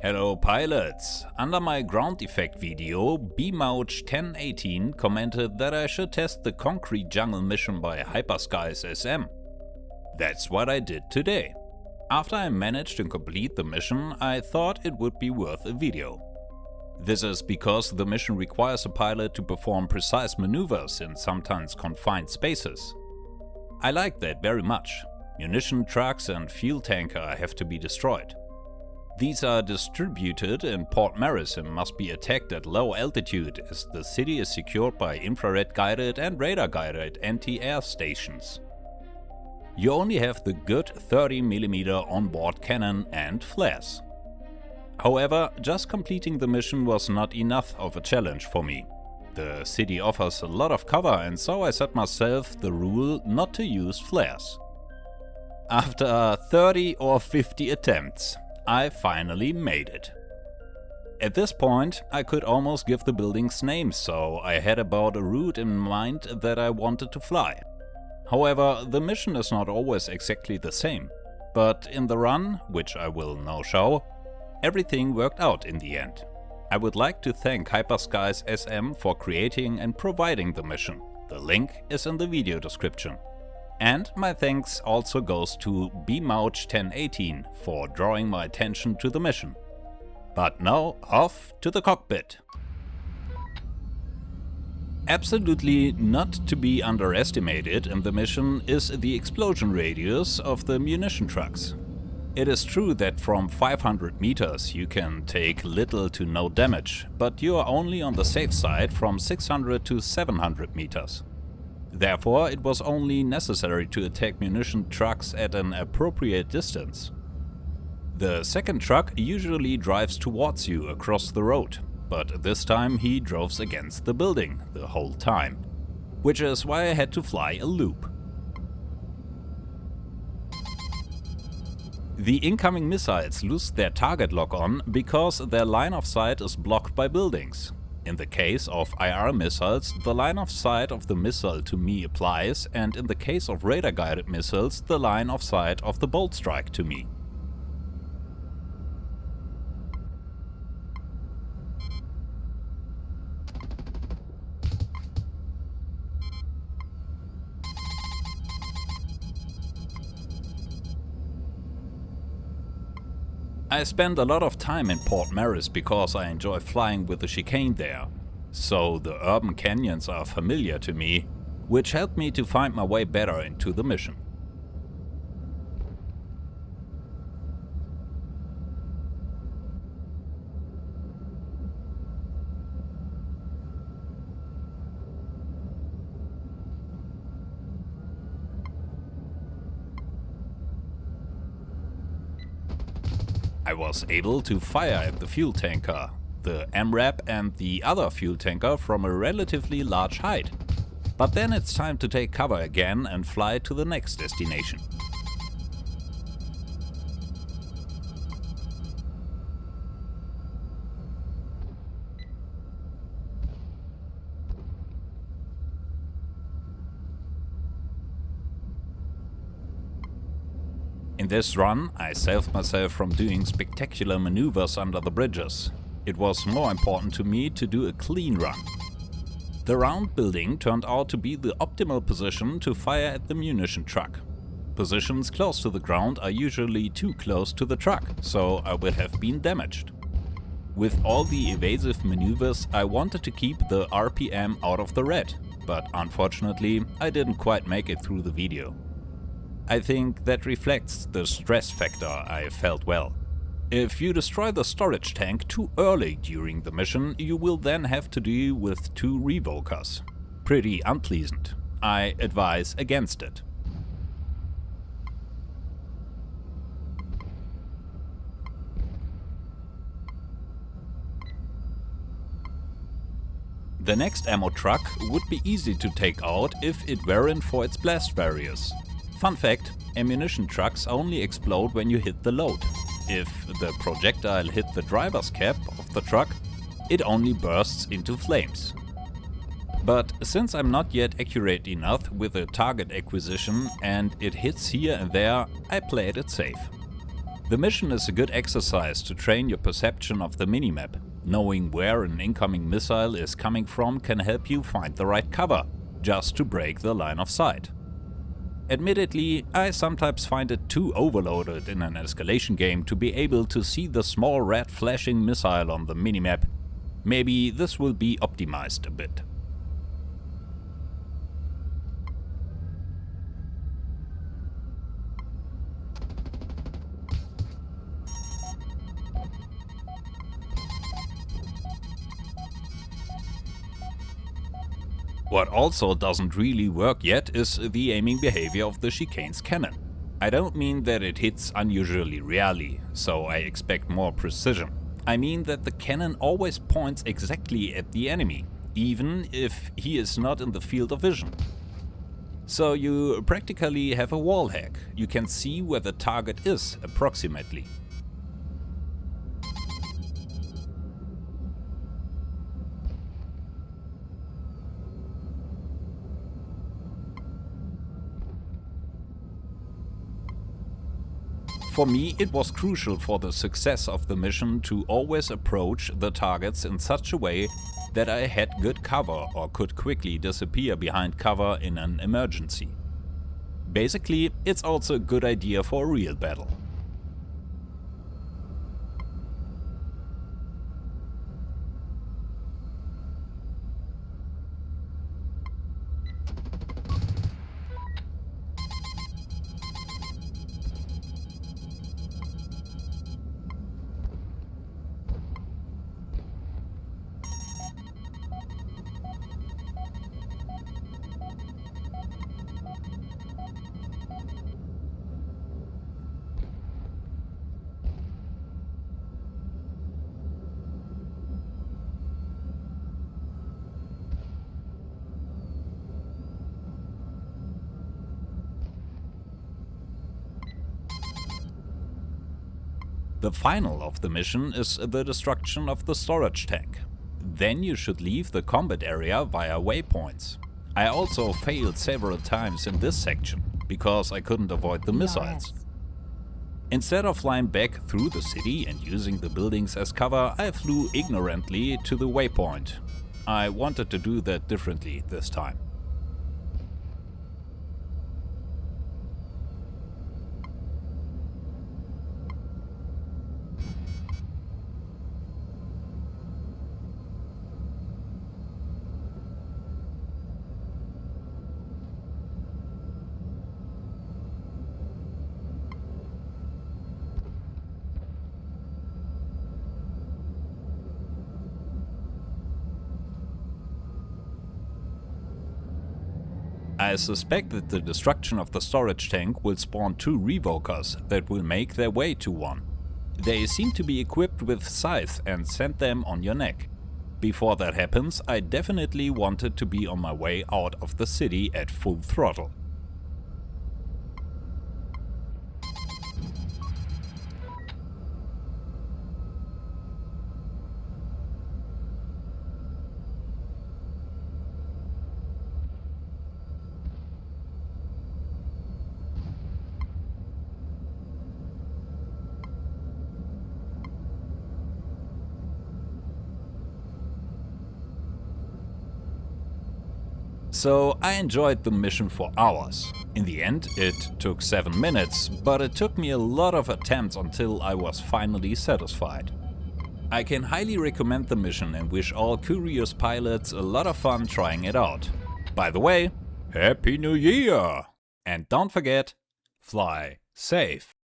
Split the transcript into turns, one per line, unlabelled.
Hello pilots! Under my ground effect video, bmouch1018 commented that I should test the concrete jungle mission by Hyperskies SM. That's what I did today. After I managed to complete the mission, I thought it would be worth a video. This is because the mission requires a pilot to perform precise maneuvers in sometimes confined spaces. I like that very much. Munition trucks and fuel tanker have to be destroyed. These are distributed in Port Maris and must be attacked at low altitude, as the city is secured by infrared-guided and radar-guided anti-air stations. You only have the good 30mm onboard cannon and flares. However, just completing the mission was not enough of a challenge for me. The city offers a lot of cover, and so I set myself the rule not to use flares. After 30 or 50 attempts, I finally made it. At this point, I could almost give the buildings names, so I had about a route in mind that I wanted to fly. However, the mission is not always exactly the same, but in the run, which I will now show, everything worked out in the end. I would like to thank Hyperskies SM for creating and providing the mission. The link is in the video description. And my thanks also goes to bmouch1018 for drawing my attention to the mission. But now off to the cockpit. Absolutely not to be underestimated in the mission is the explosion radius of the munition trucks. It is true that from 500 meters you can take little to no damage, but you are only on the safe side from 600 to 700 meters. Therefore, it was only necessary to attack munition trucks at an appropriate distance. The second truck usually drives towards you across the road, but this time he drove against the building the whole time, which is why I had to fly a loop. The incoming missiles lose their target lock-on because their line of sight is blocked by buildings. In the case of IR missiles, the line of sight of the missile to me applies, and in the case of radar-guided missiles, the line of sight of the bolt strike to me. I spend a lot of time in Port Maris because I enjoy flying with the chicane there, so the urban canyons are familiar to me, which helped me to find my way better into the mission. I was able to fire at the fuel tanker, the MRAP and the other fuel tanker from a relatively large height. But then it's time to take cover again and fly to the next destination. In this run, I saved myself from doing spectacular maneuvers under the bridges. It was more important to me to do a clean run. The round building turned out to be the optimal position to fire at the munition truck. Positions close to the ground are usually too close to the truck, so I would have been damaged. With all the evasive maneuvers, I wanted to keep the RPM out of the red, but unfortunately I didn't quite make it through the video. I think that reflects the stress factor I felt well. If you destroy the storage tank too early during the mission, you will then have to deal with 2 revokers. Pretty unpleasant. I advise against it. The next ammo truck would be easy to take out if it weren't for its blast radius. Fun fact, ammunition trucks only explode when you hit the load. If the projectile hit the driver's cab of the truck, it only bursts into flames. But since I'm not yet accurate enough with the target acquisition and it hits here and there, I played it safe. The mission is a good exercise to train your perception of the minimap. Knowing where an incoming missile is coming from can help you find the right cover, just to break the line of sight. Admittedly, I sometimes find it too overloaded in an escalation game to be able to see the small red flashing missile on the minimap. Maybe this will be optimized a bit. What also doesn't really work yet is the aiming behavior of the chicane's cannon. I don't mean that it hits unusually rarely, so I expect more precision. I mean that the cannon always points exactly at the enemy, even if he is not in the field of vision. So you practically have a wall hack. You can see where the target is approximately. For me, it was crucial for the success of the mission to always approach the targets in such a way that I had good cover or could quickly disappear behind cover in an emergency. Basically, it's also a good idea for a real battle. The final of the mission is the destruction of the storage tank. Then you should leave the combat area via waypoints. I also failed several times in this section, because I couldn't avoid the missiles. Instead of flying back through the city and using the buildings as cover, I flew ignorantly to the waypoint. I wanted to do that differently this time. I suspect that the destruction of the storage tank will spawn 2 revokers that will make their way to one. They seem to be equipped with scythes and send them on your neck. Before that happens, I definitely wanted to be on my way out of the city at full throttle. So I enjoyed the mission for hours. In the end, it took 7 minutes, but it took me a lot of attempts until I was finally satisfied. I can highly recommend the mission and wish all curious pilots a lot of fun trying it out. By the way, Happy New Year! And don't forget, fly safe.